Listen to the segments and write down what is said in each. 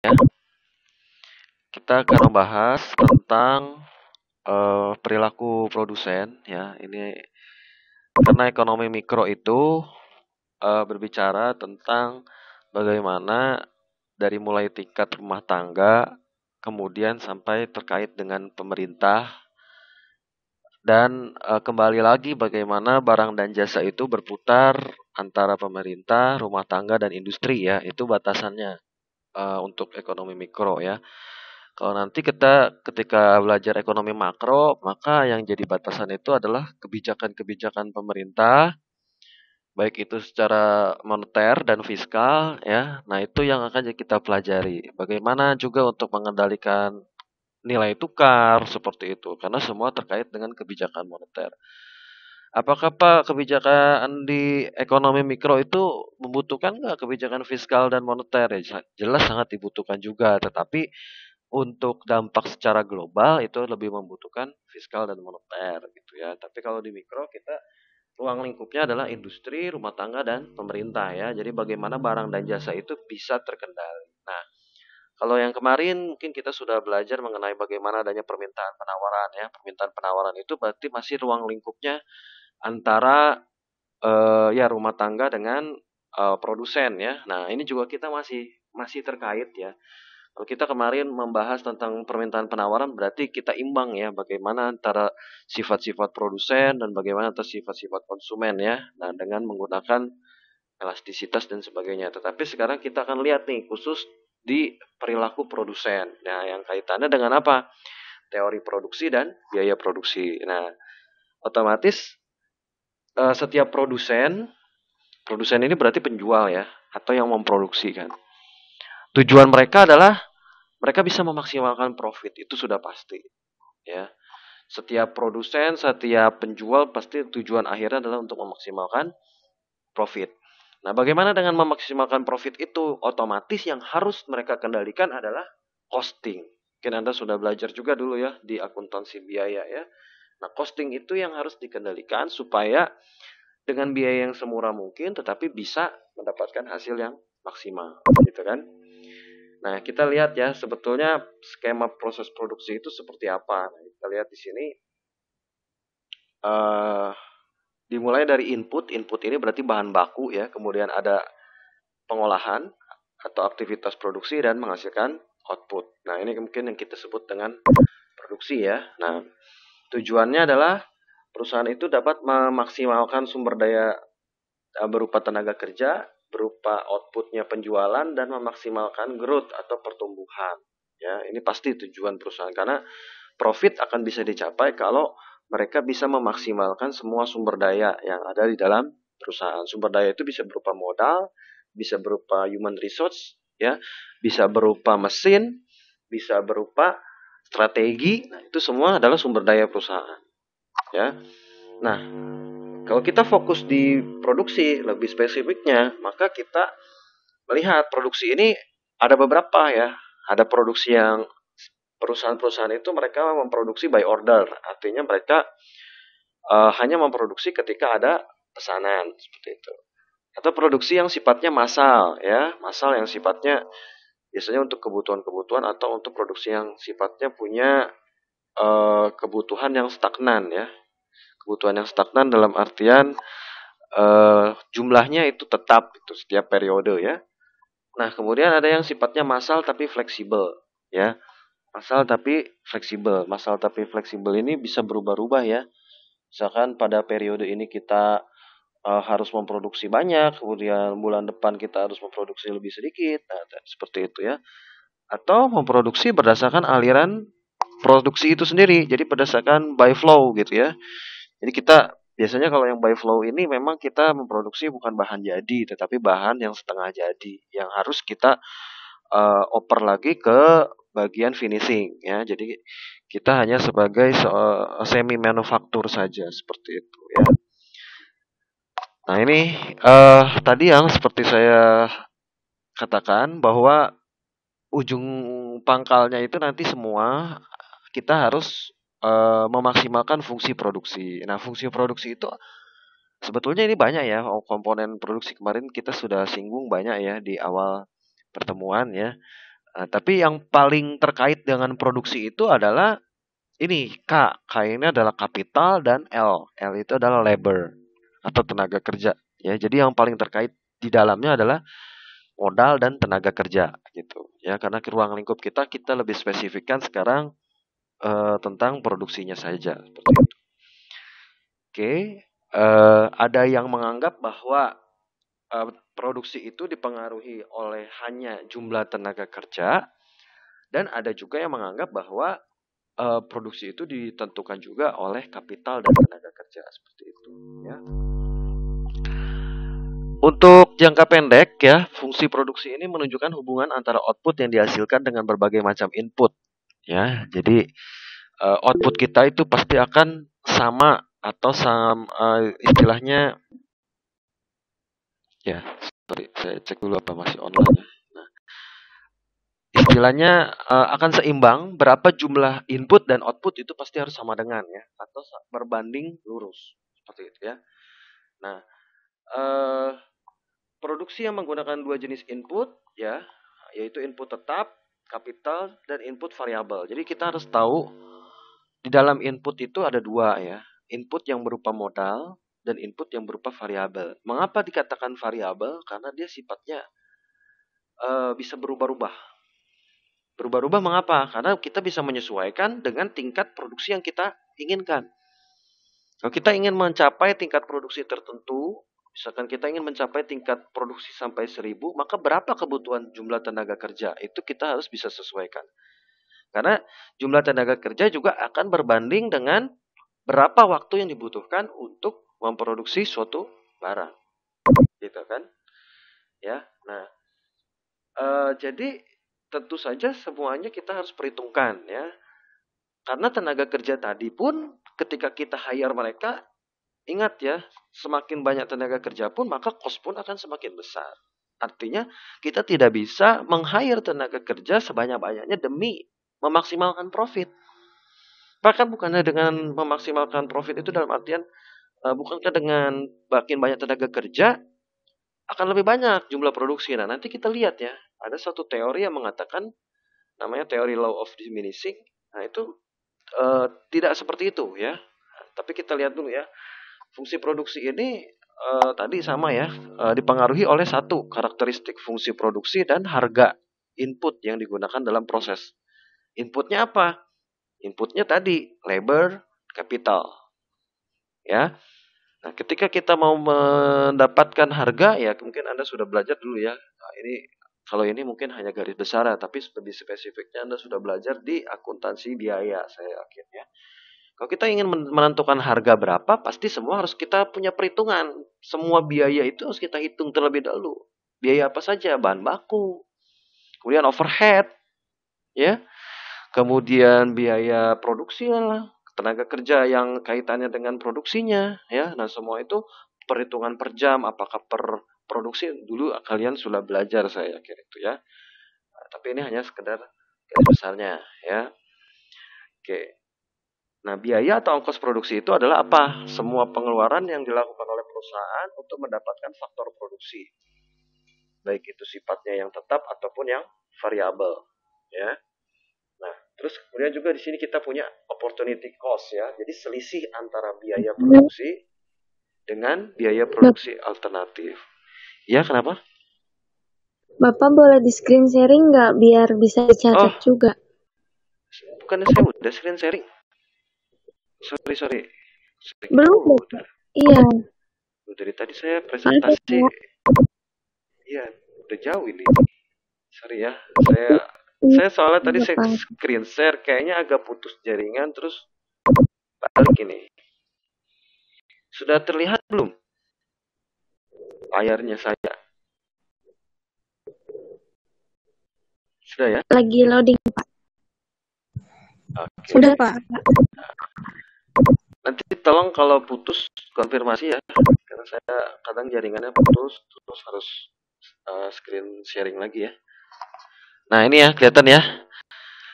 Ya, kita akan membahas tentang perilaku produsen ya. Ini karena ekonomi mikro itu berbicara tentang bagaimana dari mulai tingkat rumah tangga kemudian sampai terkait dengan pemerintah dan kembali lagi bagaimana barang dan jasa itu berputar antara pemerintah, rumah tangga dan industri ya. Itu batasannya untuk ekonomi mikro ya. Kalau nanti kita ketika belajar ekonomi makro, maka yang jadi batasan itu adalah kebijakan-kebijakan pemerintah, baik itu secara moneter dan fiskal ya. Nah, itu yang akan kita pelajari. Bagaimana juga untuk mengendalikan nilai tukar seperti itu, karena semua terkait dengan kebijakan moneter. Apakah Pak kebijakan di ekonomi mikro itu membutuhkan nggak kebijakan fiskal dan moneter? Ya, jelas sangat dibutuhkan juga, tetapi untuk dampak secara global itu lebih membutuhkan fiskal dan moneter gitu ya. Tapi kalau di mikro kita ruang lingkupnya adalah industri, rumah tangga dan pemerintah ya. Jadi bagaimana barang dan jasa itu bisa terkendali. Nah, kalau yang kemarin mungkin kita sudah belajar mengenai bagaimana adanya permintaan penawaran ya. Permintaan penawaran itu berarti masih ruang lingkupnya antara ya rumah tangga dengan produsen ya. Nah, ini juga kita masih masih terkait ya. Kalau kita kemarin membahas tentang permintaan penawaran berarti kita imbang ya bagaimana antara sifat-sifat produsen dan bagaimana antara sifat-sifat konsumen ya. Nah, dengan menggunakan elastisitas dan sebagainya. Tetapi sekarang kita akan lihat nih khusus di perilaku produsen. Nah, yang kaitannya dengan apa? Teori produksi dan biaya produksi. Nah, otomatis setiap produsen ini berarti penjual ya atau yang memproduksi kan. Tujuan mereka adalah mereka bisa memaksimalkan profit, itu sudah pasti ya. Setiap produsen, setiap penjual pasti tujuan akhirnya adalah untuk memaksimalkan profit. Nah, bagaimana dengan memaksimalkan profit itu? Otomatis yang harus mereka kendalikan adalah costing. Mungkin Anda sudah belajar juga dulu ya di akuntansi biaya ya. Nah, costing itu yang harus dikendalikan supaya dengan biaya yang semurah mungkin tetapi bisa mendapatkan hasil yang maksimal, gitu kan? Nah, kita lihat ya, sebetulnya skema proses produksi itu seperti apa. Nah, kita lihat di sini, eh dimulai dari input. Input ini berarti bahan baku ya. Kemudian ada pengolahan atau aktivitas produksi dan menghasilkan output. Nah, ini mungkin yang kita sebut dengan produksi ya. Nah, tujuannya adalah perusahaan itu dapat memaksimalkan sumber daya berupa tenaga kerja, berupa outputnya penjualan dan memaksimalkan growth atau pertumbuhan. Ya, ini pasti tujuan perusahaan karena profit akan bisa dicapai kalau mereka bisa memaksimalkan semua sumber daya yang ada di dalam perusahaan. Sumber daya itu bisa berupa modal, bisa berupa human resource, ya, bisa berupa mesin, bisa berupa strategi. Nah, itu semua adalah sumber daya perusahaan, ya. Nah, kalau kita fokus di produksi lebih spesifiknya, maka kita melihat produksi ini ada beberapa ya. Ada produksi yang perusahaan-perusahaan itu mereka memproduksi by order, artinya mereka hanya memproduksi ketika ada pesanan seperti itu. Atau produksi yang sifatnya massal ya, massal yang sifatnya biasanya untuk kebutuhan-kebutuhan atau untuk produksi yang sifatnya punya kebutuhan yang stagnan ya. Kebutuhan yang stagnan dalam artian jumlahnya itu tetap itu setiap periode ya. Nah, kemudian ada yang sifatnya massal tapi fleksibel ya. Massal tapi fleksibel. Massal tapi fleksibel ini bisa berubah-ubah ya. Misalkan pada periode ini kita harus memproduksi banyak, kemudian bulan depan kita harus memproduksi lebih sedikit. Nah, seperti itu ya. Atau memproduksi berdasarkan aliran produksi itu sendiri. Jadi berdasarkan by flow gitu ya. Jadi kita biasanya kalau yang by flow ini memang kita memproduksi bukan bahan jadi, tetapi bahan yang setengah jadi yang harus kita oper lagi ke bagian finishing ya. Jadi kita hanya sebagai semi manufaktur saja seperti itu ya. Nah, ini tadi yang seperti saya katakan bahwa ujung pangkalnya itu nanti semua kita harus memaksimalkan fungsi produksi. Nah, fungsi produksi itu sebetulnya ini banyak ya, komponen produksi kemarin kita sudah singgung banyak ya di awal pertemuan ya. Nah, tapi yang paling terkait dengan produksi itu adalah ini K. K ini adalah kapital dan L. L itu adalah labor atau tenaga kerja. Ya, jadi yang paling terkait di dalamnya adalah modal dan tenaga kerja gitu. Ya, karena ke ruang lingkup kita lebih spesifikkan sekarang tentang produksinya saja. Seperti itu. Oke, ada yang menganggap bahwa produksi itu dipengaruhi oleh hanya jumlah tenaga kerja, dan ada juga yang menganggap bahwa produksi itu ditentukan juga oleh kapital dan tenaga kerja seperti itu. Ya. Untuk jangka pendek ya, fungsi produksi ini menunjukkan hubungan antara output yang dihasilkan dengan berbagai macam input. Ya, jadi output kita itu pasti akan sama atau istilahnya ya, sorry, saya cek dulu apa masih online ya. Nah, istilahnya akan seimbang, berapa jumlah input dan output itu pasti harus sama dengan ya, atau berbanding lurus seperti itu ya. Nah, produksi yang menggunakan dua jenis input ya, yaitu input tetap, kapital, dan input variabel. Jadi kita harus tahu di dalam input itu ada dua ya, input yang berupa modal dan input yang berupa variabel. Mengapa dikatakan variabel? Karena dia sifatnya bisa berubah-ubah. Berubah-ubah mengapa? Karena kita bisa menyesuaikan dengan tingkat produksi yang kita inginkan. Kalau kita ingin mencapai tingkat produksi tertentu, misalkan kita ingin mencapai tingkat produksi sampai 1000, maka berapa kebutuhan jumlah tenaga kerja? Itu kita harus bisa sesuaikan. Karena jumlah tenaga kerja juga akan berbanding dengan berapa waktu yang dibutuhkan untuk memproduksi suatu barang. Gitu kan? Ya. Nah, jadi tentu saja semuanya kita harus perhitungkan ya. Karena tenaga kerja tadi pun ketika kita hire mereka, ingat ya, semakin banyak tenaga kerja pun maka cost pun akan semakin besar. Artinya kita tidak bisa meng-hire tenaga kerja sebanyak-banyaknya demi memaksimalkan profit. Bahkan bukannya dengan memaksimalkan profit itu dalam artian bukankah dengan makin banyak tenaga kerja akan lebih banyak jumlah produksi. Nah, nanti kita lihat ya, ada satu teori yang mengatakan namanya teori law of diminishing. Nah, itu tidak seperti itu ya. Tapi kita lihat dulu ya. Fungsi produksi ini tadi sama ya, dipengaruhi oleh satu karakteristik fungsi produksi dan harga input yang digunakan dalam proses. Inputnya apa? Inputnya tadi labor, capital. Ya. Nah, ketika kita mau mendapatkan harga ya mungkin Anda sudah belajar dulu ya. Nah, kalau ini mungkin hanya garis besar ya, tapi lebih spesifiknya Anda sudah belajar di akuntansi biaya, saya yakin ya. Kalau kita ingin menentukan harga berapa, pasti semua harus kita punya perhitungan. Semua biaya itu harus kita hitung terlebih dahulu. Biaya apa saja? Bahan baku, kemudian overhead, ya, kemudian biaya produksi lah, tenaga kerja yang kaitannya dengan produksinya, ya. Nah, semua itu perhitungan per jam, apakah per produksi dulu kalian sudah belajar, saya yakin itu ya. Nah, tapi ini hanya sekedar garis besarnya, ya. Oke. Nah, biaya atau ongkos produksi itu adalah apa? Semua pengeluaran yang dilakukan oleh perusahaan untuk mendapatkan faktor produksi. Baik itu sifatnya yang tetap ataupun yang variabel, ya. Nah, terus kemudian juga di sini kita punya opportunity cost ya. Jadi selisih antara biaya produksi dengan biaya produksi alternatif. Ya, kenapa? Bapak boleh di screen sharing nggak biar bisa dicatat juga? Bukannya saya udah screen sharing? Sorry. Belum. Iya. Dari tadi saya presentasi. Iya, udah jauh ini. Sorry ya. Saya soalnya tadi saya screen share kayaknya agak putus jaringan terus balik ini. Sudah terlihat belum layarnya saya? Sudah ya? Lagi loading, Pak. Okay. Sudah, Pak. Nanti tolong kalau putus konfirmasi ya. Karena saya kadang jaringannya putus terus harus screen sharing lagi ya. Nah, ini ya kelihatan ya.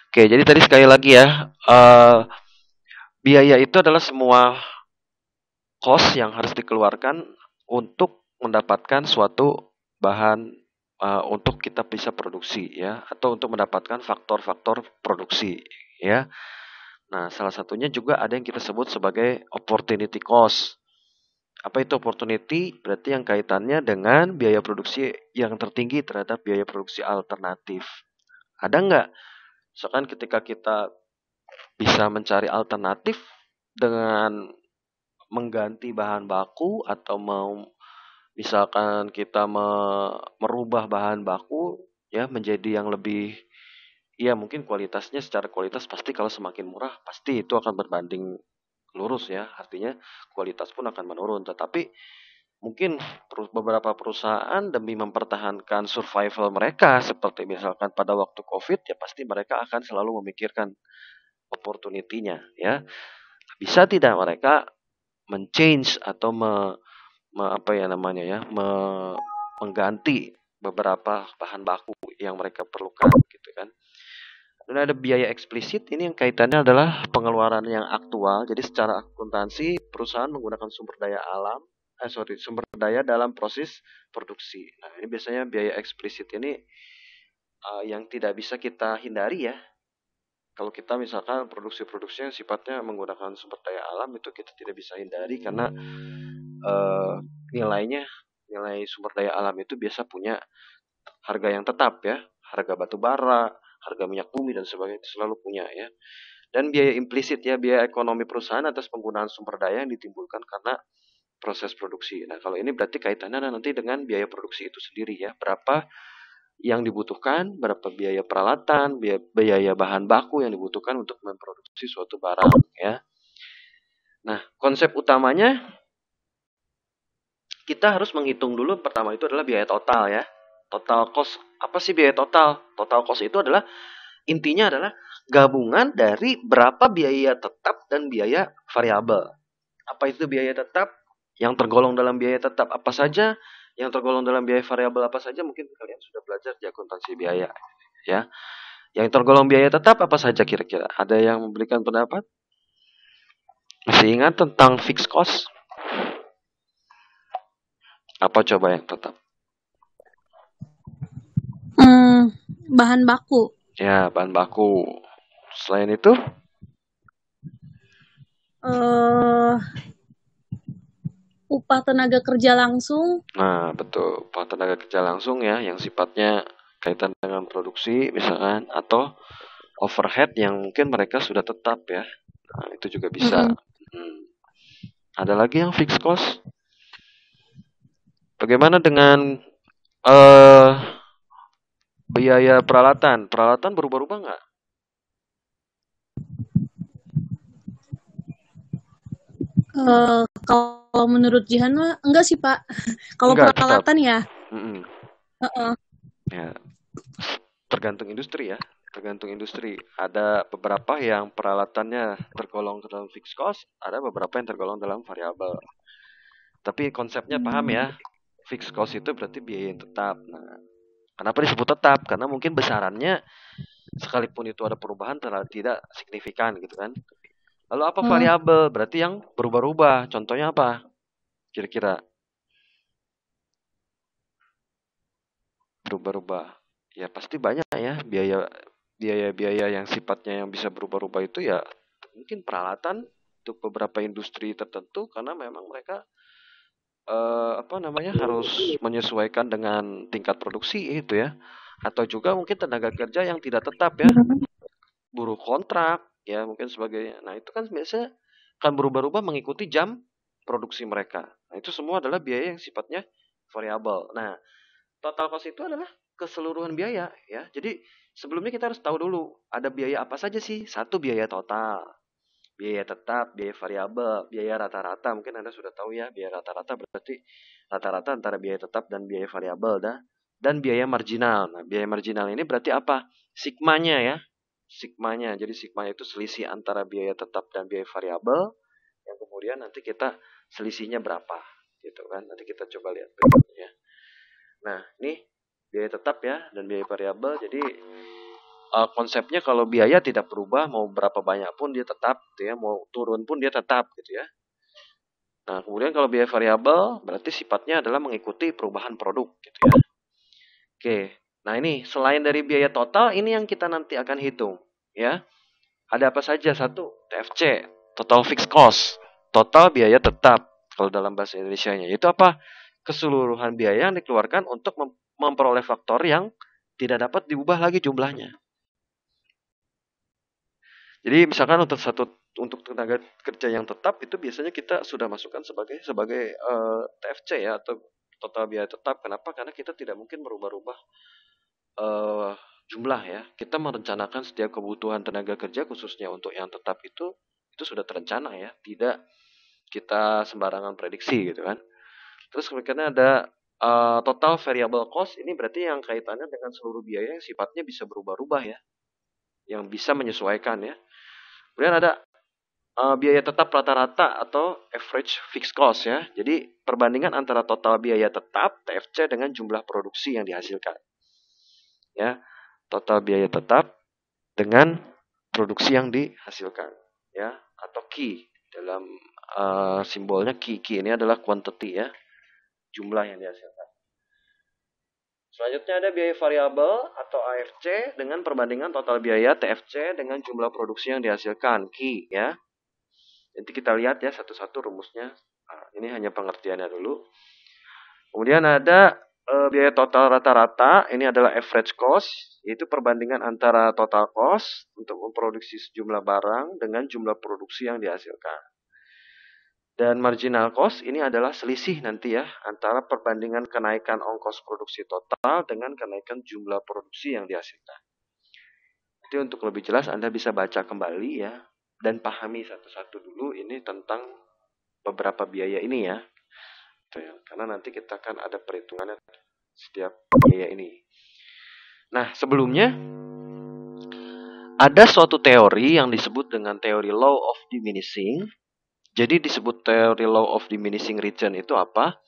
Oke, jadi tadi sekali lagi ya. Biaya itu adalah semua cost yang harus dikeluarkan untuk mendapatkan suatu bahan untuk kita bisa produksi ya, atau untuk mendapatkan faktor-faktor produksi ya. Nah, salah satunya juga ada yang kita sebut sebagai opportunity cost. Apa itu opportunity? Berarti yang kaitannya dengan biaya produksi yang tertinggi terhadap biaya produksi alternatif. Ada nggak? Misalkan ketika kita bisa mencari alternatif dengan mengganti bahan baku atau mau misalkan kita merubah bahan baku ya menjadi yang lebih ya mungkin kualitasnya secara kualitas pasti kalau semakin murah pasti itu akan berbanding lurus ya. Artinya kualitas pun akan menurun. Tetapi mungkin beberapa perusahaan demi mempertahankan survival mereka seperti misalkan pada waktu Covid ya pasti mereka akan selalu memikirkan opportunity-nya ya. Bisa tidak mereka men-change atau apa ya namanya ya, mengganti beberapa bahan baku yang mereka perlukan gitu kan. Dan ada biaya eksplisit ini yang kaitannya adalah pengeluaran yang aktual. Jadi secara akuntansi perusahaan menggunakan sumber daya dalam proses produksi. Nah, ini biasanya biaya eksplisit ini yang tidak bisa kita hindari ya. Kalau kita misalkan produksi-produksi yang sifatnya menggunakan sumber daya alam itu kita tidak bisa hindari karena uh, nilainya nilai sumber daya alam itu biasa punya harga yang tetap ya, harga batu bara, harga minyak bumi dan sebagainya itu selalu punya ya. Dan biaya implisit ya, biaya ekonomi perusahaan atas penggunaan sumber daya yang ditimbulkan karena proses produksi. Nah, kalau ini berarti kaitannya nanti dengan biaya produksi itu sendiri ya, berapa yang dibutuhkan, berapa biaya peralatan, biaya bahan baku yang dibutuhkan untuk memproduksi suatu barang ya. Nah, konsep utamanya kita harus menghitung dulu pertama itu adalah biaya total ya. Total cost. Apa sih biaya total? Total cost itu adalah intinya adalah gabungan dari berapa biaya tetap dan biaya variabel. Apa itu biaya tetap? Yang tergolong dalam biaya tetap apa saja? Yang tergolong dalam biaya variabel apa saja? Mungkin kalian sudah belajar di akuntansi biaya ya. Yang tergolong biaya tetap apa saja kira-kira? Ada yang memberikan pendapat? Masih ingat tentang fixed cost? Apa coba yang tetap? Bahan baku. Ya, bahan baku. Selain itu? Upah tenaga kerja langsung. Nah, betul. Upah tenaga kerja langsung ya, yang sifatnya kaitan dengan produksi misalkan, atau overhead yang mungkin mereka sudah tetap ya. Nah, itu juga bisa. Ada lagi yang fixed cost? Bagaimana dengan biaya peralatan? Peralatan berubah-ubah nggak? Kalau menurut Jihan mah enggak sih Pak. Kalau Enggak, peralatan tetap. ya. Ya, tergantung industri ya. Tergantung industri. Ada beberapa yang peralatannya tergolong dalam fixed cost, ada beberapa yang tergolong dalam variabel. Tapi konsepnya paham ya. Fixed cost itu berarti biaya yang tetap. Nah, kenapa disebut tetap? Karena mungkin besarannya sekalipun itu ada perubahan tidak signifikan gitu kan. Lalu apa variabel? Berarti yang berubah-ubah. Contohnya apa? Kira-kira berubah-ubah. Ya pasti banyak ya biaya yang sifatnya yang bisa berubah-ubah itu ya mungkin peralatan untuk beberapa industri tertentu karena memang mereka harus menyesuaikan dengan tingkat produksi itu ya. Atau juga mungkin tenaga kerja yang tidak tetap ya, buruh kontrak ya mungkin sebagainya. Nah itu kan biasanya akan berubah-ubah mengikuti jam produksi mereka. Nah itu semua adalah biaya yang sifatnya variabel. Nah total cost itu adalah keseluruhan biaya ya. Jadi sebelumnya kita harus tahu dulu ada biaya apa saja sih. Satu biaya total, biaya tetap, biaya variabel, biaya rata-rata. Mungkin Anda sudah tahu ya, biaya rata-rata berarti rata-rata antara biaya tetap dan biaya variabel dan biaya marginal. Nah, biaya marginal ini berarti apa? Sigmanya ya. Sigmanya. Jadi sigma itu selisih antara biaya tetap dan biaya variabel yang kemudian nanti kita selisihnya berapa gitu kan. Nanti kita coba lihat berikutnya. Nah, ini biaya tetap ya dan biaya variabel. Jadi konsepnya kalau biaya tidak berubah mau berapa banyak pun dia tetap gitu ya, mau turun pun dia tetap gitu ya. Nah, kemudian kalau biaya variabel berarti sifatnya adalah mengikuti perubahan produk gitu ya. Oke. Nah, ini selain dari biaya total, ini yang kita nanti akan hitung, ya. Ada apa saja? Satu, TFC, total fixed cost, total biaya tetap kalau dalam bahasa Indonesianya. Itu apa? Keseluruhan biaya yang dikeluarkan untuk memperoleh faktor yang tidak dapat diubah lagi jumlahnya. Jadi misalkan untuk tenaga kerja yang tetap itu biasanya kita sudah masukkan sebagai TFC ya, atau total biaya tetap. Kenapa? Karena kita tidak mungkin merubah-rubah eh, jumlah ya. Kita merencanakan setiap kebutuhan tenaga kerja khususnya untuk yang tetap itu sudah terencana ya, tidak kita sembarangan prediksi gitu kan. Terus berikutnya ada total variable cost, ini berarti yang kaitannya dengan seluruh biaya yang sifatnya bisa berubah-ubah ya, yang bisa menyesuaikan ya. Kemudian ada biaya tetap rata-rata atau average fixed cost ya. Jadi perbandingan antara total biaya tetap TFC dengan jumlah produksi yang dihasilkan. Ya, total biaya tetap dengan produksi yang dihasilkan ya, atau Q dalam simbolnya Q. Q ini adalah quantity ya, jumlah yang dihasilkan. Selanjutnya ada biaya variabel atau AFC dengan perbandingan total biaya TFC dengan jumlah produksi yang dihasilkan Q ya. Nanti kita lihat ya satu-satu rumusnya. Nah, ini hanya pengertiannya dulu. Kemudian ada biaya total rata-rata, ini adalah average cost, yaitu perbandingan antara total cost untuk memproduksi sejumlah barang dengan jumlah produksi yang dihasilkan. Dan marginal cost ini adalah selisih nanti ya antara perbandingan kenaikan ongkos produksi total dengan kenaikan jumlah produksi yang dihasilkan. Jadi untuk lebih jelas Anda bisa baca kembali ya dan pahami satu-satu dulu ini tentang beberapa biaya ini ya. Karena nanti kita akan ada perhitungannya setiap biaya ini. Nah, sebelumnya ada suatu teori yang disebut dengan teori law of diminishing. Jadi disebut teori law of diminishing return itu apa?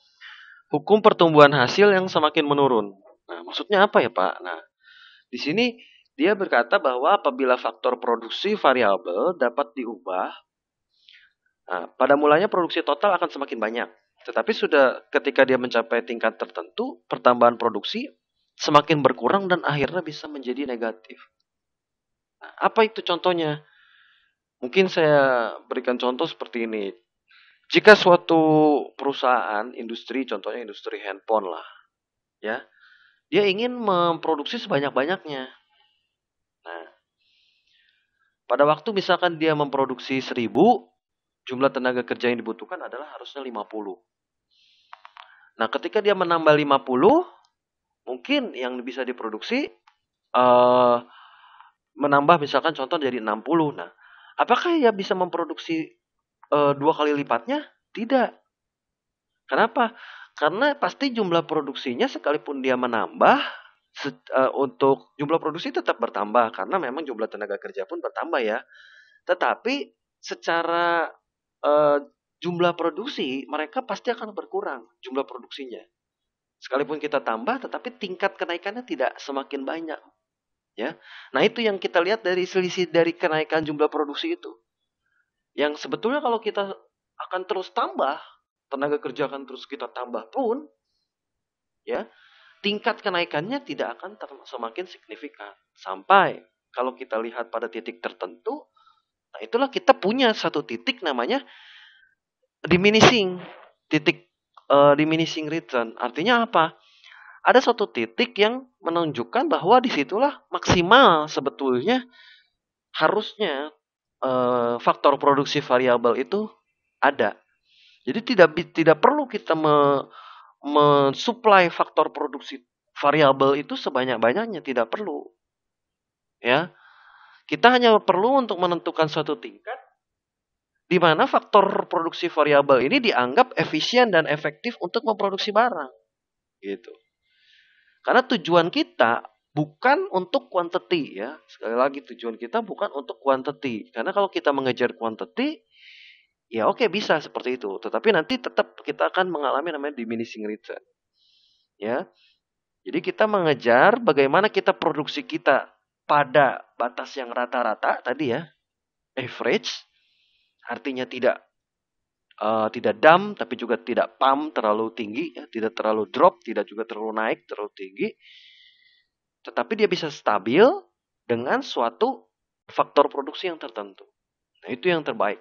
Hukum pertumbuhan hasil yang semakin menurun. Nah, maksudnya apa ya, Pak? Nah, di sini dia berkata bahwa apabila faktor produksi variabel dapat diubah, nah, pada mulanya produksi total akan semakin banyak. Tetapi sudah ketika dia mencapai tingkat tertentu, pertambahan produksi semakin berkurang dan akhirnya bisa menjadi negatif. Nah, apa itu contohnya? Mungkin saya berikan contoh seperti ini. Jika suatu perusahaan industri, contohnya industri handphone lah, ya, dia ingin memproduksi sebanyak-banyaknya. Nah, pada waktu misalkan dia memproduksi 1000, jumlah tenaga kerja yang dibutuhkan adalah harusnya 50. Nah, ketika dia menambah 50, mungkin yang bisa diproduksi menambah misalkan contoh jadi 60. Nah, apakah ia bisa memproduksi 2 kali lipatnya? Tidak. Kenapa? Karena pasti jumlah produksinya sekalipun dia menambah, untuk jumlah produksi tetap bertambah karena memang jumlah tenaga kerja pun bertambah ya. Tetapi secara jumlah produksi mereka pasti akan berkurang jumlah produksinya. Sekalipun kita tambah, tetapi tingkat kenaikannya tidak semakin banyak. Ya, nah itu yang kita lihat dari selisih dari kenaikan jumlah produksi itu. Yang sebetulnya kalau kita akan terus tambah, tenaga kerja akan terus kita tambah pun, ya, tingkat kenaikannya tidak akan semakin signifikan. Sampai kalau kita lihat pada titik tertentu, nah itulah kita punya satu titik namanya diminishing, titik diminishing return. Artinya apa? Ada suatu titik yang menunjukkan bahwa disitulah maksimal sebetulnya harusnya faktor produksi variabel itu ada. Jadi tidak perlu kita mensuplai faktor produksi variabel itu sebanyak-banyaknya, tidak perlu. Ya. Kita hanya perlu untuk menentukan suatu tingkat di mana faktor produksi variabel ini dianggap efisien dan efektif untuk memproduksi barang. Gitu. Karena tujuan kita bukan untuk quantity ya. Sekali lagi tujuan kita bukan untuk quantity. Karena kalau kita mengejar quantity, ya oke bisa seperti itu. Tetapi nanti tetap kita akan mengalami namanya diminishing return. Ya. Jadi kita mengejar bagaimana kita produksi kita pada batas yang rata-rata tadi ya. Average. Artinya tidak dump tapi juga tidak pump terlalu tinggi ya, tidak terlalu drop, tidak juga terlalu naik terlalu tinggi. tetapi dia bisa stabil dengan suatu faktor produksi yang tertentu. Nah, itu yang terbaik.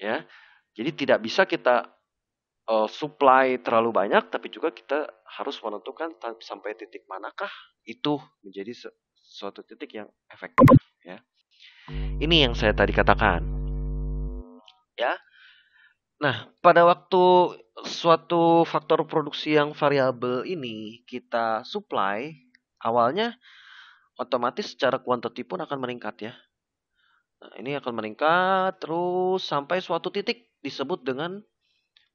Ya. Jadi tidak bisa kita supply terlalu banyak, tapi juga kita harus menentukan sampai titik manakah itu menjadi suatu titik yang efektif. Ya. Ini yang saya tadi katakan. Ya. Nah, pada waktu suatu faktor produksi yang variabel ini kita supply, awalnya otomatis secara quantity pun akan meningkat ya. Nah, ini akan meningkat terus sampai suatu titik disebut dengan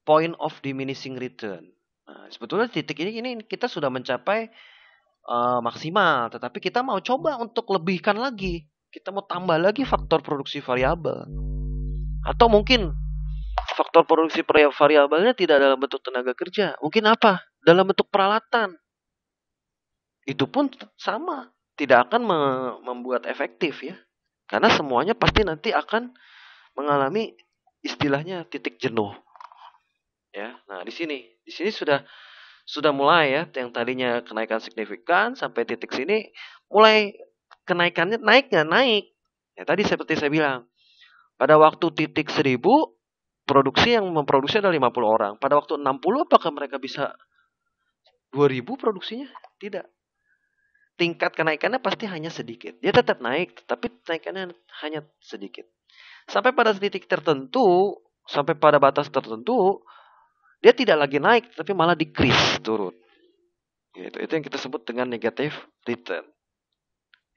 point of diminishing return. Nah, sebetulnya titik ini kita sudah mencapai maksimal, tetapi kita mau coba untuk lebihkan lagi. Kita mau tambah lagi faktor produksi variabel. Atau mungkin faktor produksi variabelnya tidak dalam bentuk tenaga kerja. Mungkin apa? Dalam bentuk peralatan. Itu pun sama. Tidak akan membuat efektif ya. Karena semuanya pasti nanti akan mengalami istilahnya titik jenuh. Ya. Nah, di sini sudah mulai ya, yang tadinya kenaikan signifikan sampai titik sini mulai kenaikannya naik. Ya, tadi seperti saya bilang, pada waktu titik 1000 produksi yang memproduksi ada 50 orang. Pada waktu 60 apakah mereka bisa 2000 produksinya? Tidak. Tingkat kenaikannya pasti hanya sedikit. Dia tetap naik, tapi kenaikannya hanya sedikit. Sampai pada titik tertentu, sampai pada batas tertentu, dia tidak lagi naik, tapi malah decrease, turun. Itu yang kita sebut dengan negative return.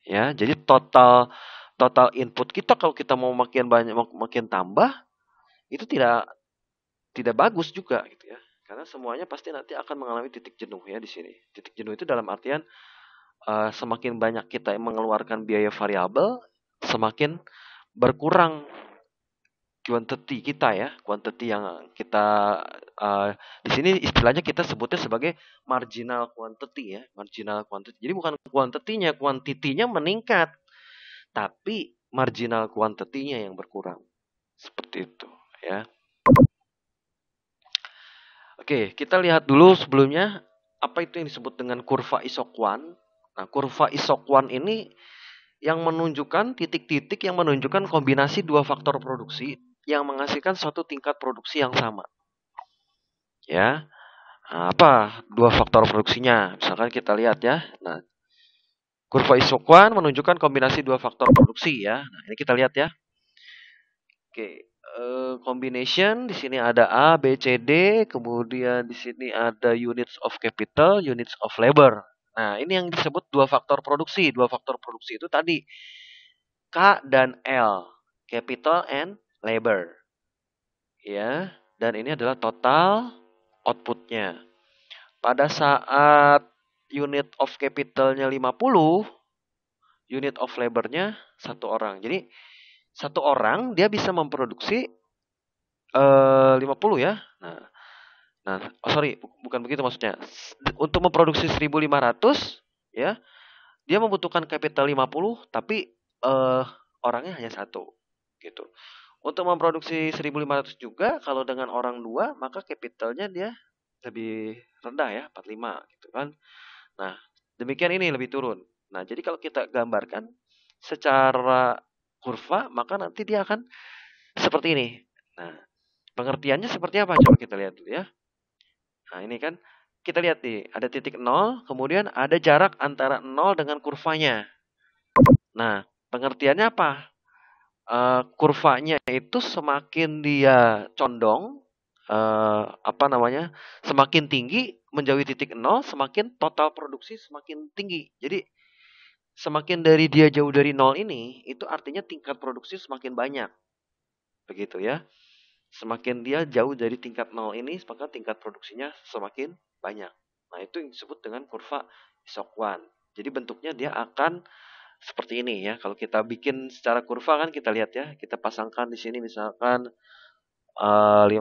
Ya, jadi total input kita kalau kita mau makin banyak, makin tambah, itu tidak bagus juga gitu ya. Karena semuanya pasti nanti akan mengalami titik jenuh ya di sini. Titik jenuh itu dalam artian semakin banyak kita mengeluarkan biaya variabel, semakin berkurang quantity kita ya, quantity yang kita di sini istilahnya kita sebutnya sebagai marginal quantity ya, marginal quantity. Jadi bukan quantity-nya, quantity-nya meningkat, tapi marginal quantity-nya yang berkurang. Seperti itu ya. Oke, kita lihat dulu sebelumnya apa itu yang disebut dengan kurva Isoquant. Nah, kurva Isoquant ini yang menunjukkan titik-titik yang menunjukkan kombinasi dua faktor produksi yang menghasilkan suatu tingkat produksi yang sama. Ya. Nah, apa dua faktor produksinya? Misalkan kita lihat ya. Nah, kurva Isoquant menunjukkan kombinasi dua faktor produksi ya. Nah, ini kita lihat ya. Oke, combination di sini ada A, B, C, D, kemudian di sini ada units of capital, units of labor. Nah, ini yang disebut dua faktor produksi. Dua faktor produksi itu tadi K dan L, capital and labor. Ya, dan ini adalah total outputnya. Pada saat unit of capitalnya 50, unit of labornya 1 orang. Jadi 1 orang dia bisa memproduksi 50 ya. Bukan begitu maksudnya. Untuk memproduksi 1500 ya, dia membutuhkan capital 50 tapi orangnya hanya 1 gitu. Untuk memproduksi 1500 juga kalau dengan orang 2 maka capitalnya dia lebih rendah ya, 45 gitu kan. Nah, demikian ini lebih turun. Nah, jadi kalau kita gambarkan secara kurva maka nanti dia akan seperti ini. Nah, pengertiannya seperti apa? Coba kita lihat dulu ya. Nah, ini kan kita lihat nih, ada titik 0, kemudian ada jarak antara 0 dengan kurvanya. Nah, pengertiannya apa? Kurvanya itu semakin dia condong, semakin tinggi menjauhi titik 0, semakin total produksi semakin tinggi. Jadi, semakin dari dia jauh dari 0 ini, itu artinya tingkat produksi semakin banyak. Begitu ya. Semakin dia jauh dari tingkat 0 ini, maka tingkat produksinya semakin banyak. Nah, itu yang disebut dengan kurva Isoquant. Jadi bentuknya dia akan seperti ini ya. Kalau kita bikin secara kurva kan kita lihat ya. Kita pasangkan di sini misalkan 50,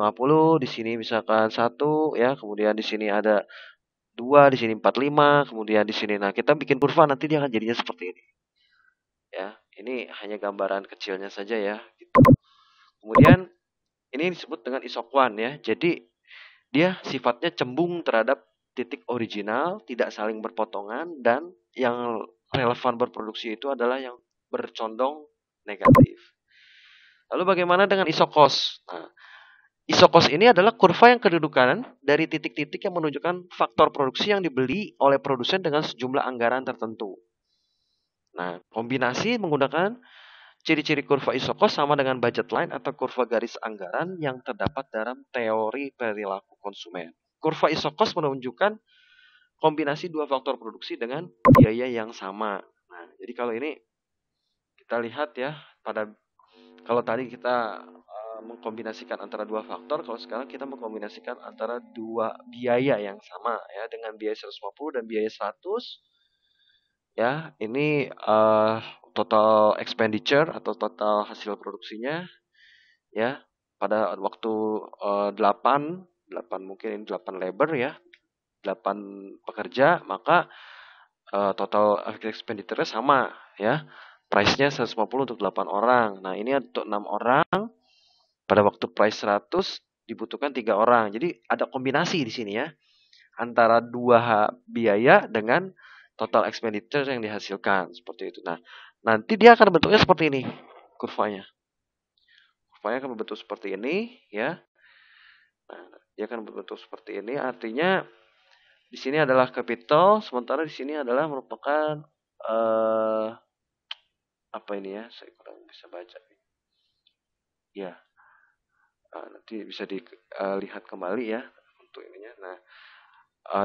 di sini misalkan 1 ya. Kemudian di sini ada 2, di sini 45, kemudian di sini. Nah, kita bikin kurva nanti dia akan jadinya seperti ini. Ya, ini hanya gambaran kecilnya saja ya. Gitu. Kemudian ini disebut dengan Isoquant ya. Jadi dia sifatnya cembung terhadap titik original, tidak saling berpotongan, dan yang relevan berproduksi itu adalah yang bercondong negatif. Lalu bagaimana dengan isokos? Nah, isokos ini adalah kurva yang kedudukan dari titik-titik yang menunjukkan faktor produksi yang dibeli oleh produsen dengan sejumlah anggaran tertentu. Nah, kombinasi menggunakan ciri-ciri kurva isokos sama dengan budget line atau kurva garis anggaran yang terdapat dalam teori perilaku konsumen. Kurva isokos menunjukkan kombinasi dua faktor produksi dengan biaya yang sama. Nah, jadi kalau ini kita lihat ya, kalau tadi kita mengkombinasikan antara dua faktor, kalau sekarang kita mengkombinasikan antara dua biaya yang sama ya, dengan biaya 150 dan biaya 100 ya. Ini total expenditure atau total hasil produksinya ya pada waktu 8 mungkin ini 8 labor ya, 8 pekerja, maka total expenditure-nya sama ya. Price-nya 150 untuk 8 orang. Nah, ini untuk 6 orang. Pada waktu price 100 dibutuhkan 3 orang. Jadi ada kombinasi di sini ya. Antara dua biaya dengan total expenditure yang dihasilkan. Seperti itu. Nah, nanti dia akan bentuknya seperti ini. Kurvanya. Kurvanya akan berbentuk seperti ini ya. Nah, dia akan berbentuk seperti ini. Artinya di sini adalah capital. Sementara di sini adalah merupakan apa ini ya? Saya kurang bisa baca. Ya. Nanti bisa dilihat kembali ya untuk ininya. Nah,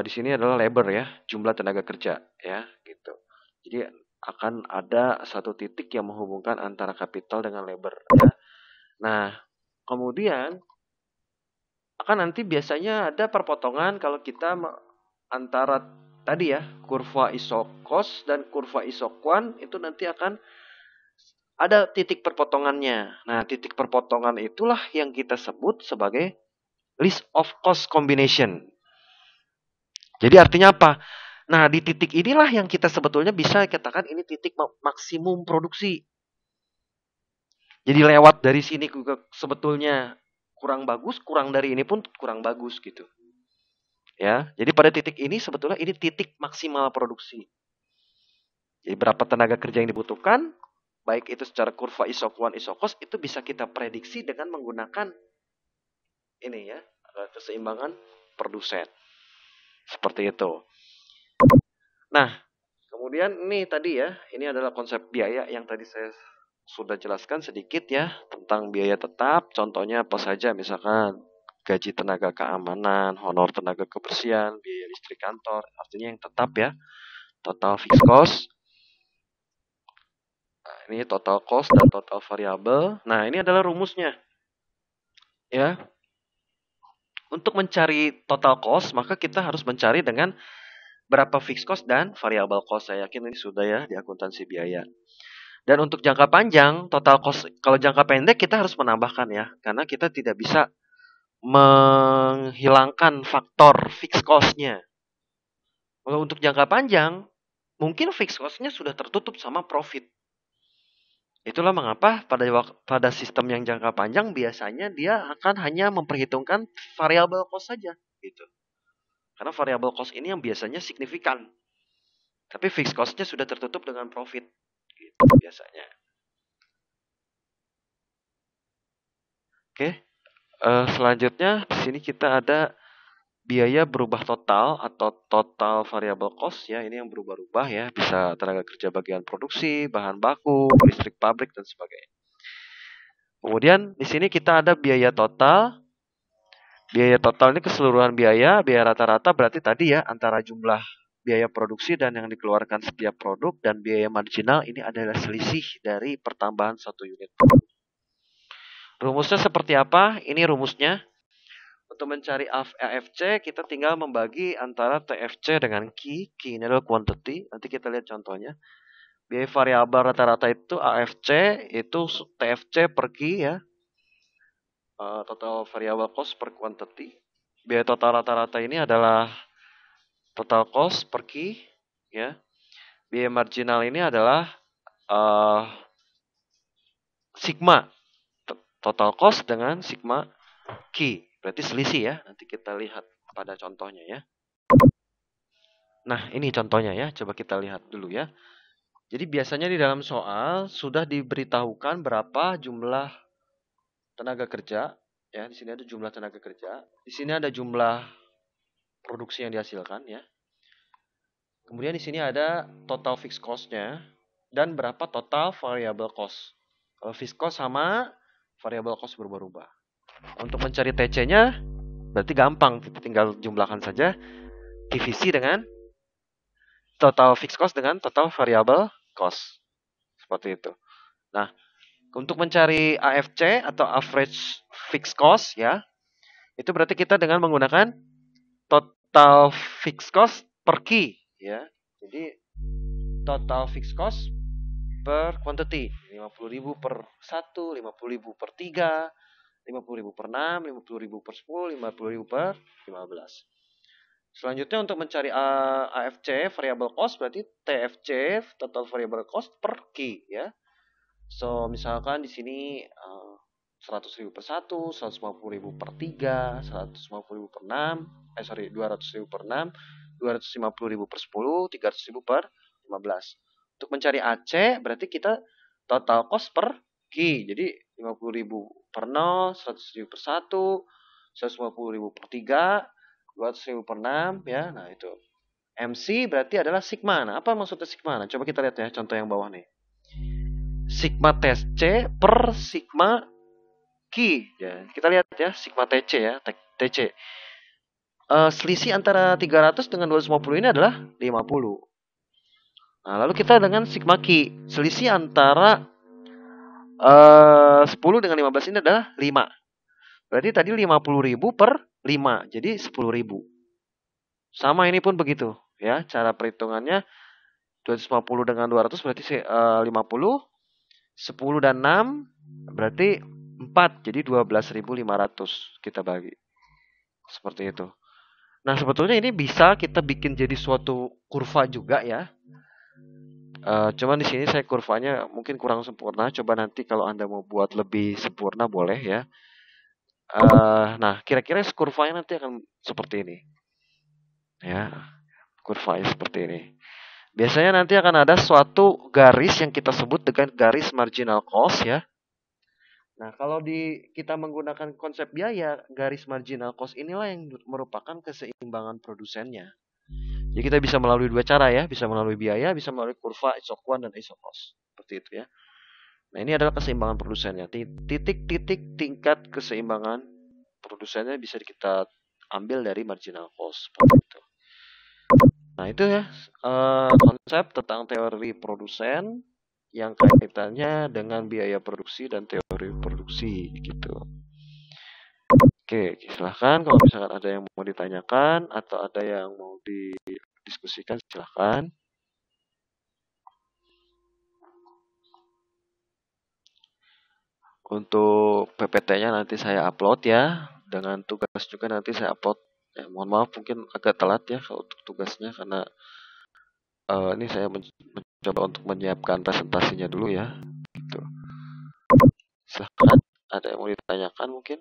di sini adalah labor ya, jumlah tenaga kerja ya, gitu. Jadi akan ada satu titik yang menghubungkan antara kapital dengan labor ya. Nah, kemudian akan nanti biasanya ada perpotongan kalau kita antara tadi ya, kurva isokos dan kurva isokwan itu nanti akan ada titik perpotongannya. Nah, titik perpotongan itulah yang kita sebut sebagai list of cost combination. Jadi artinya apa? Nah, di titik inilah yang kita sebetulnya bisa katakan ini titik maksimum produksi. Jadi lewat dari sini juga sebetulnya kurang bagus, kurang dari ini pun kurang bagus gitu. Ya, jadi pada titik ini sebetulnya ini titik maksimal produksi. Jadi berapa tenaga kerja yang dibutuhkan, baik itu secara kurva isokwan isokos itu bisa kita prediksi dengan menggunakan ini ya, keseimbangan produsen. Seperti itu. Nah, kemudian ini tadi ya, ini adalah konsep biaya yang tadi saya sudah jelaskan sedikit ya tentang biaya tetap. Contohnya apa saja, misalkan gaji tenaga keamanan, honor tenaga kebersihan, biaya listrik kantor, artinya yang tetap ya, total fixed cost. Nah, ini total cost dan total variabel. Nah, ini adalah rumusnya. Ya. Untuk mencari total cost, maka kita harus mencari dengan berapa fixed cost dan variable cost. Saya yakin ini sudah ya di akuntansi biaya. Dan untuk jangka panjang, total cost, kalau jangka pendek kita harus menambahkan ya. Karena kita tidak bisa menghilangkan faktor fixed cost-nya. Kalau untuk jangka panjang, mungkin fixed cost-nya sudah tertutup sama profit. Itulah mengapa pada sistem yang jangka panjang biasanya dia akan hanya memperhitungkan variable cost saja. Gitu. Karena variable cost ini yang biasanya signifikan. Tapi fixed cost-nya sudah tertutup dengan profit. Gitu biasanya. Oke. Selanjutnya di sini kita ada biaya berubah total atau total variable cost ya, ini yang berubah-ubah ya, bisa tenaga kerja bagian produksi, bahan baku, listrik pabrik dan sebagainya. Kemudian di sini kita ada biaya total. Biaya total ini keseluruhan biaya rata-rata berarti tadi ya antara jumlah biaya produksi dan yang dikeluarkan setiap produk, dan biaya marginal ini adalah selisih dari pertambahan satu unit produk. Rumusnya seperti apa? Ini rumusnya. Untuk mencari AFC, kita tinggal membagi antara TFC dengan Q. Q ini adalah quantity. Nanti kita lihat contohnya. Biaya variabel rata-rata itu AFC, itu TFC per Q ya. Total variable cost per quantity. Biaya total rata-rata ini adalah total cost per Q ya. Biaya marginal ini adalah sigma. Total cost dengan sigma Q. Berarti selisih ya. Nanti kita lihat pada contohnya ya. Nah, ini contohnya ya. Coba kita lihat dulu ya. Jadi biasanya di dalam soal sudah diberitahukan berapa jumlah tenaga kerja. Ya, di sini ada jumlah tenaga kerja. Di sini ada jumlah produksi yang dihasilkan ya. Kemudian di sini ada total fixed cost-nya dan berapa total variable cost. Kalau fixed cost sama, variable cost berubah-ubah. Untuk mencari TC-nya berarti gampang, kita tinggal jumlahkan saja divisi dengan total fixed cost dengan total variable cost. Seperti itu. Nah, untuk mencari AFC atau average fixed cost ya, itu berarti kita dengan menggunakan total fixed cost per key ya. Jadi total fixed cost per quantity, 50.000 per 1, 50.000 per 3, 50.000 per 6, 50.000 per 10, 50.000 per 15. Selanjutnya untuk mencari AFC variable cost berarti TFC total variable cost per key ya. So misalkan di sini 100.000 per 1, 150.000 per 3, 150.000 per 6, 200.000 per 6, 250.000 per 10, 300.000 per 15. Untuk mencari AC berarti kita total cost per key. Jadi 50.000 per 0, 100.000 per 1, 150.000 per 3, 200.000 per 6 ya. Nah, itu. MC berarti adalah sigma. Nah, apa maksudnya sigma? Nah, coba kita lihat ya contoh yang bawah nih. Sigma TC per sigma Q ya. Kita lihat ya sigma TC ya, TC. Selisih antara 300 dengan 250 ini adalah 50. Nah, lalu kita dengan sigma Q, selisih antara 10 dengan 15 ini adalah 5. Berarti tadi 50.000 per 5, jadi 10.000. Sama ini pun begitu ya, cara perhitungannya 250 dengan 200 berarti 50, 10 dan 6 berarti 4, jadi 12.500 kita bagi. Seperti itu. Nah, sebetulnya ini bisa kita bikin jadi suatu kurva juga ya. Cuman di sini saya kurvanya mungkin kurang sempurna. Coba nanti kalau Anda mau buat lebih sempurna boleh ya. Nah, kira-kira kurvanya nanti akan seperti ini. Ya, kurvanya seperti ini. Biasanya nanti akan ada suatu garis yang kita sebut dengan garis marginal cost ya. Nah, kalau kita menggunakan konsep biaya, garis marginal cost inilah yang merupakan keseimbangan produsennya. Jadi kita bisa melalui dua cara ya, bisa melalui biaya, bisa melalui kurva isoquant dan isocost. Seperti itu ya. Nah, ini adalah keseimbangan produsennya. Titik-titik tingkat keseimbangan produsennya bisa kita ambil dari marginal cost. Seperti itu. Nah, itu ya konsep tentang teori produsen yang kaitannya dengan biaya produksi dan teori produksi gitu. Oke, silahkan kalau misalkan ada yang mau ditanyakan atau ada yang mau didiskusikan silahkan. Untuk PPT-nya nanti saya upload ya. Dengan tugas juga nanti saya upload. Ya, mohon maaf mungkin agak telat ya kalau untuk tugasnya karena ini saya mencoba untuk menyiapkan presentasinya dulu ya. Gitu. Silahkan ada yang mau ditanyakan mungkin.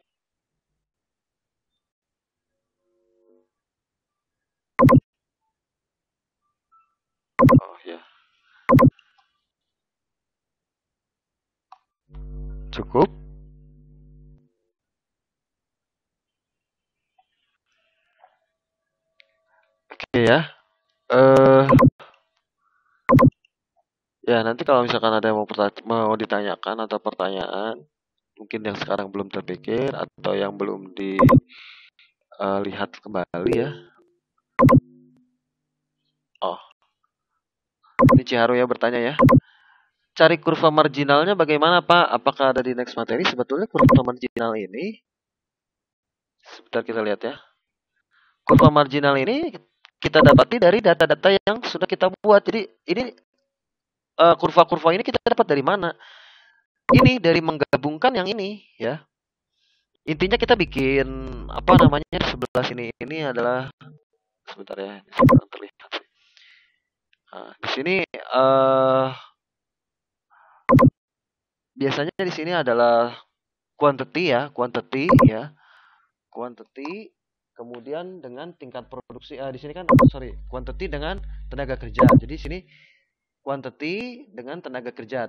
Oh ya. Cukup. Oke ya. Ya nanti kalau misalkan ada yang mau ditanyakan atau pertanyaan, mungkin yang sekarang belum terpikir atau yang belum dilihat kembali ya. Oh, ini Ciharu ya bertanya ya. Cari kurva marginalnya bagaimana Pak? Apakah ada di next materi? Sebetulnya kurva marginal ini, sebentar kita lihat ya. Kurva marginal ini kita dapati dari data-data yang sudah kita buat. Jadi ini kurva-kurva ini kita dapat dari mana? Ini dari menggabungkan yang ini ya. Intinya kita bikin apa namanya sebelah sini ini adalah sebentar ya, ini terlihat. Nah, di sini biasanya di sini adalah quantity ya, quantity. kemudian dengan tingkat produksi. Di sini kan quantity dengan tenaga kerja. Jadi sini quantity dengan tenaga kerja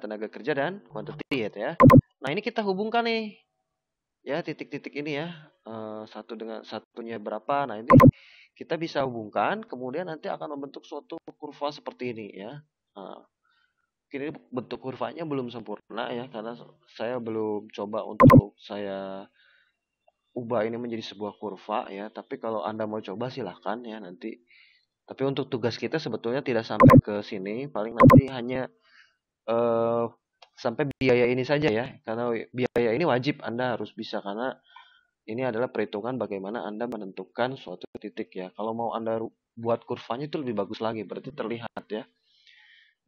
dan quantity ya. Nah, ini kita hubungkan nih. Ya, titik-titik ini ya. Satu dengan satunya berapa. Nah, ini kita bisa hubungkan, kemudian nanti akan membentuk suatu kurva seperti ini ya. Nah, mungkin ini bentuk kurvanya belum sempurna ya, karena saya belum coba untuk saya ubah ini menjadi sebuah kurva ya. Tapi kalau Anda mau coba silahkan ya nanti. Tapi untuk tugas kita sebetulnya tidak sampai ke sini, paling nanti hanya sampai biaya ini saja ya. Karena biaya ini wajib Anda harus bisa, karena ini adalah perhitungan bagaimana Anda menentukan suatu titik ya. Kalau mau Anda buat kurvanya itu lebih bagus lagi, berarti terlihat ya.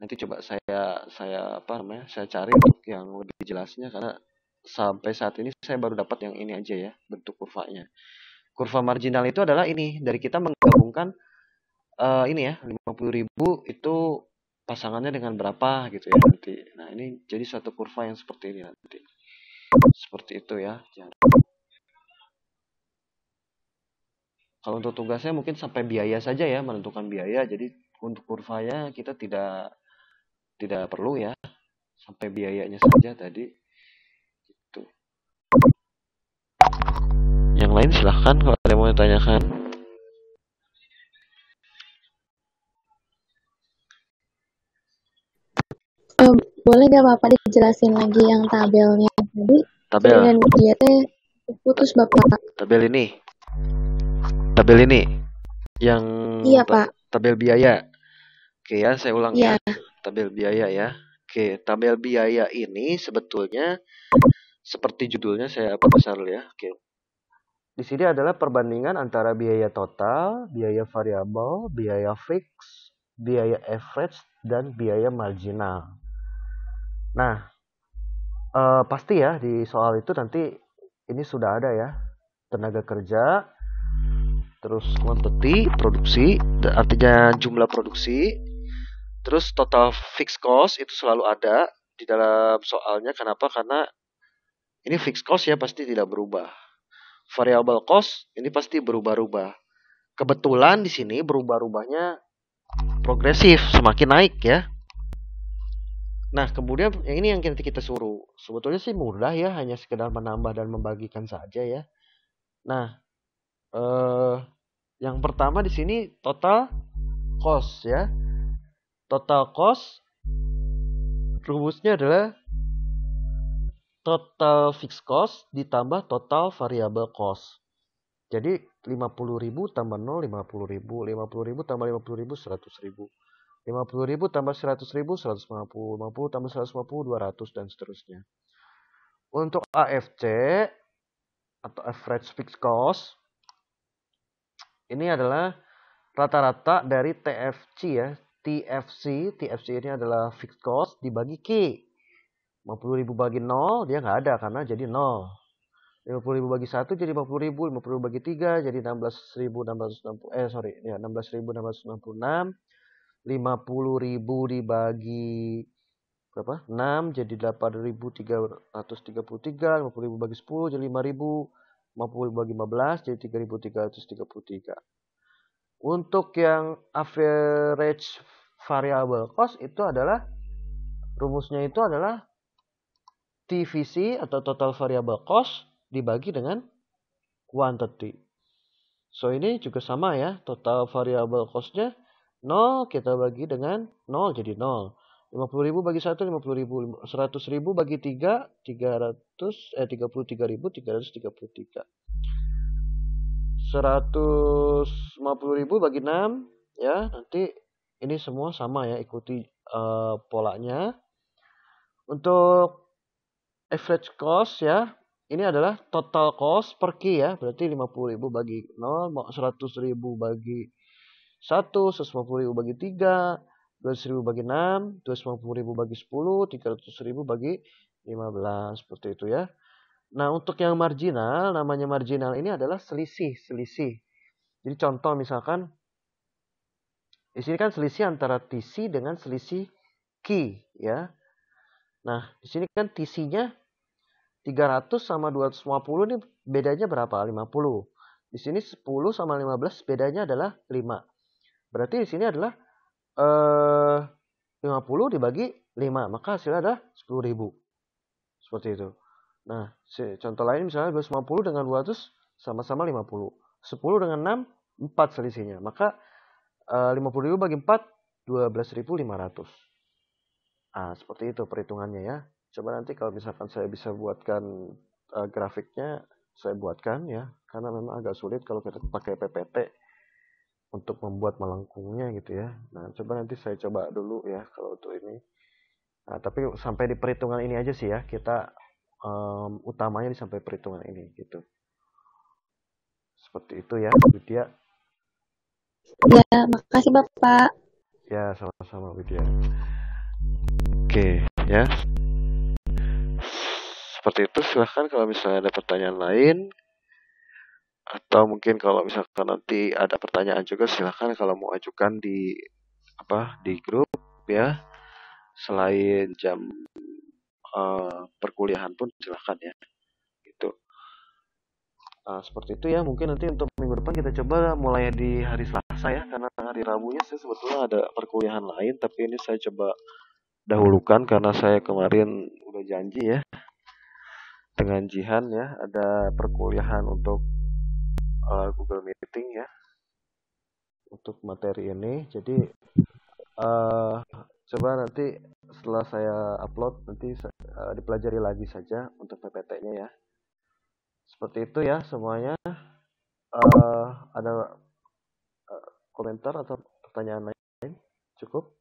Nanti coba saya cari untuk yang lebih jelasnya, karena sampai saat ini saya baru dapat yang ini aja ya, bentuk kurvanya. Kurva marginal itu adalah ini, dari kita menggabungkan ini ya, 50.000 itu pasangannya dengan berapa gitu ya nanti. Nah, ini jadi suatu kurva yang seperti ini nanti. Seperti itu ya. Kalau untuk tugasnya mungkin sampai biaya saja ya, menentukan biaya. Jadi untuk kurvanya kita tidak perlu ya, sampai biayanya saja tadi. Gitu. Yang lain silahkan kalau ada yang mau ditanyakan. Boleh gak Bapak dijelasin lagi yang tabelnya tadi? Tabel. Dengan dia teh putus Bapak. Tabel ini. Tabel ini. Yang Iya Pak. tabel biaya. Oke ya, saya ulang Iya. ya. Tabel biaya ya. Oke, tabel biaya ini sebetulnya seperti judulnya saya perbesar dulu ya. Oke. Di sini adalah perbandingan antara biaya total, biaya variabel, biaya fix, biaya average, dan biaya marginal. Nah, pasti ya di soal itu nanti ini sudah ada ya, tenaga kerja, terus quantity, produksi, artinya jumlah produksi, terus total fixed cost itu selalu ada di dalam soalnya. Kenapa? Karena ini fixed cost ya, pasti tidak berubah. Variable cost ini pasti berubah-ubah. Kebetulan di sini berubah-ubahnya progresif, semakin naik ya. Nah, kemudian yang ini yang kita suruh. Sebetulnya sih mudah ya, hanya sekedar menambah dan membagikan saja ya. Nah, yang pertama di sini total cost ya. Total cost rumusnya adalah total fixed cost ditambah total variable cost. Jadi 50.000 tambah 0, 50.000. 50.000 tambah 50.000, 100.000. 50.000 tambah 100.000, 150. 50 tambah 150, 200, dan seterusnya. Untuk AFC atau average fixed cost, ini adalah rata-rata dari TFC ya. TFC ini adalah fixed cost dibagi Q. 50.000 bagi 0, dia nggak ada karena jadi 0. 50.000 bagi 1 jadi 50.000, 50.000 bagi 3 jadi 16.660. 16.666. 50.000 dibagi berapa? 6 jadi 8.333. 50.000 bagi 10 jadi 5.000. 50.000 bagi 15 jadi 3.333. Untuk yang average variable cost itu adalah rumusnya itu adalah TVC atau total variable cost dibagi dengan quantity. So ini juga sama ya, total variable cost-nya 0 kita bagi dengan 0 jadi 0. 50.000 bagi 1 50.000, 100.000 bagi 3 33.333. 150.000 bagi 6 ya, nanti ini semua sama ya, ikuti polanya. Untuk average cost ya, ini adalah total cost per Q ya, berarti 50.000 bagi 0, 100.000 bagi 1, 150.000 bagi 3, 200.000 bagi 6, 250.000 bagi 10, 300.000 bagi 15, seperti itu ya. Nah, untuk yang marginal, namanya marginal ini adalah selisih. Jadi contoh misalkan, di sini kan selisih antara TC dengan selisih Q ya. Nah, di sini kan TC-nya 300 sama 250 ini bedanya berapa? 50. Di sini 10 sama 15 bedanya adalah 5. Berarti di sini adalah 50 dibagi 5, maka hasilnya adalah 10.000. Seperti itu. Nah, contoh lain misalnya 250 dengan 200 sama-sama 50. 10 dengan 6, 4 selisihnya. Maka 50.000 bagi 4, 12.500. Seperti itu perhitungannya ya. Coba nanti kalau misalkan saya bisa buatkan grafiknya, saya buatkan ya. Karena memang agak sulit kalau kita pakai PPT untuk membuat melengkungnya gitu ya. Nah, coba nanti saya coba dulu ya kalau untuk ini. Nah, tapi sampai di perhitungan ini aja sih ya. Kita utamanya di sampai perhitungan ini gitu. Seperti itu ya, Widya. Ya, makasih Bapak. Ya, sama-sama Widya. Oke, ya. Seperti itu, silahkan kalau misalnya ada pertanyaan lain. Atau mungkin kalau misalkan nanti ada pertanyaan juga, silahkan kalau mau ajukan di grup ya. Selain jam perkuliahan pun silahkan ya. Gitu. Seperti itu ya, mungkin nanti untuk minggu depan kita coba mulai di hari Selasa ya, karena hari Rabunya saya sebetulnya ada perkuliahan lain, tapi ini saya coba dahulukan karena saya kemarin udah janji ya dengan Jihan ya, ada perkuliahan untuk Google Meeting ya untuk materi ini. Jadi coba nanti setelah saya upload nanti dipelajari lagi saja untuk PPT-nya ya. Seperti itu ya semuanya. Ada komentar atau pertanyaan lain? Cukup?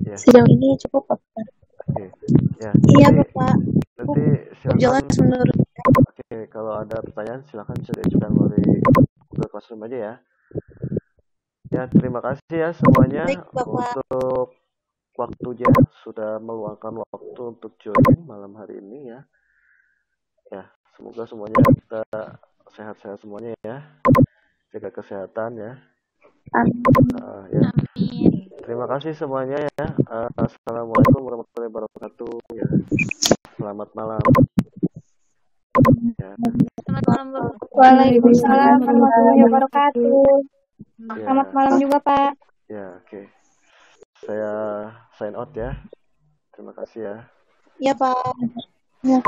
Ya. Sejauh ini cukup Bapak. Oke. Ya. Iya Bapak. Nanti silakan. Jelas menurut. Oke, kalau ada pertanyaan silakan bisa diajukan melalui Google Classroom aja ya. Ya, terima kasih ya semuanya. Baik, Bapak. Untuk waktunya sudah meluangkan waktu untuk join malam hari ini ya. Ya, semoga semuanya kita sehat-sehat semuanya ya. Jaga kesehatan ya. Ya. Terima kasih semuanya ya. Assalamualaikum warahmatullahi wabarakatuh ya. Selamat malam. Ya. Selamat malam, Bapak. Waalaikumsalam warahmatullahi wabarakatuh. Selamat malam juga Pak. Ya, oke. Saya sign out ya. Terima kasih ya. Iya, Pak. Ya.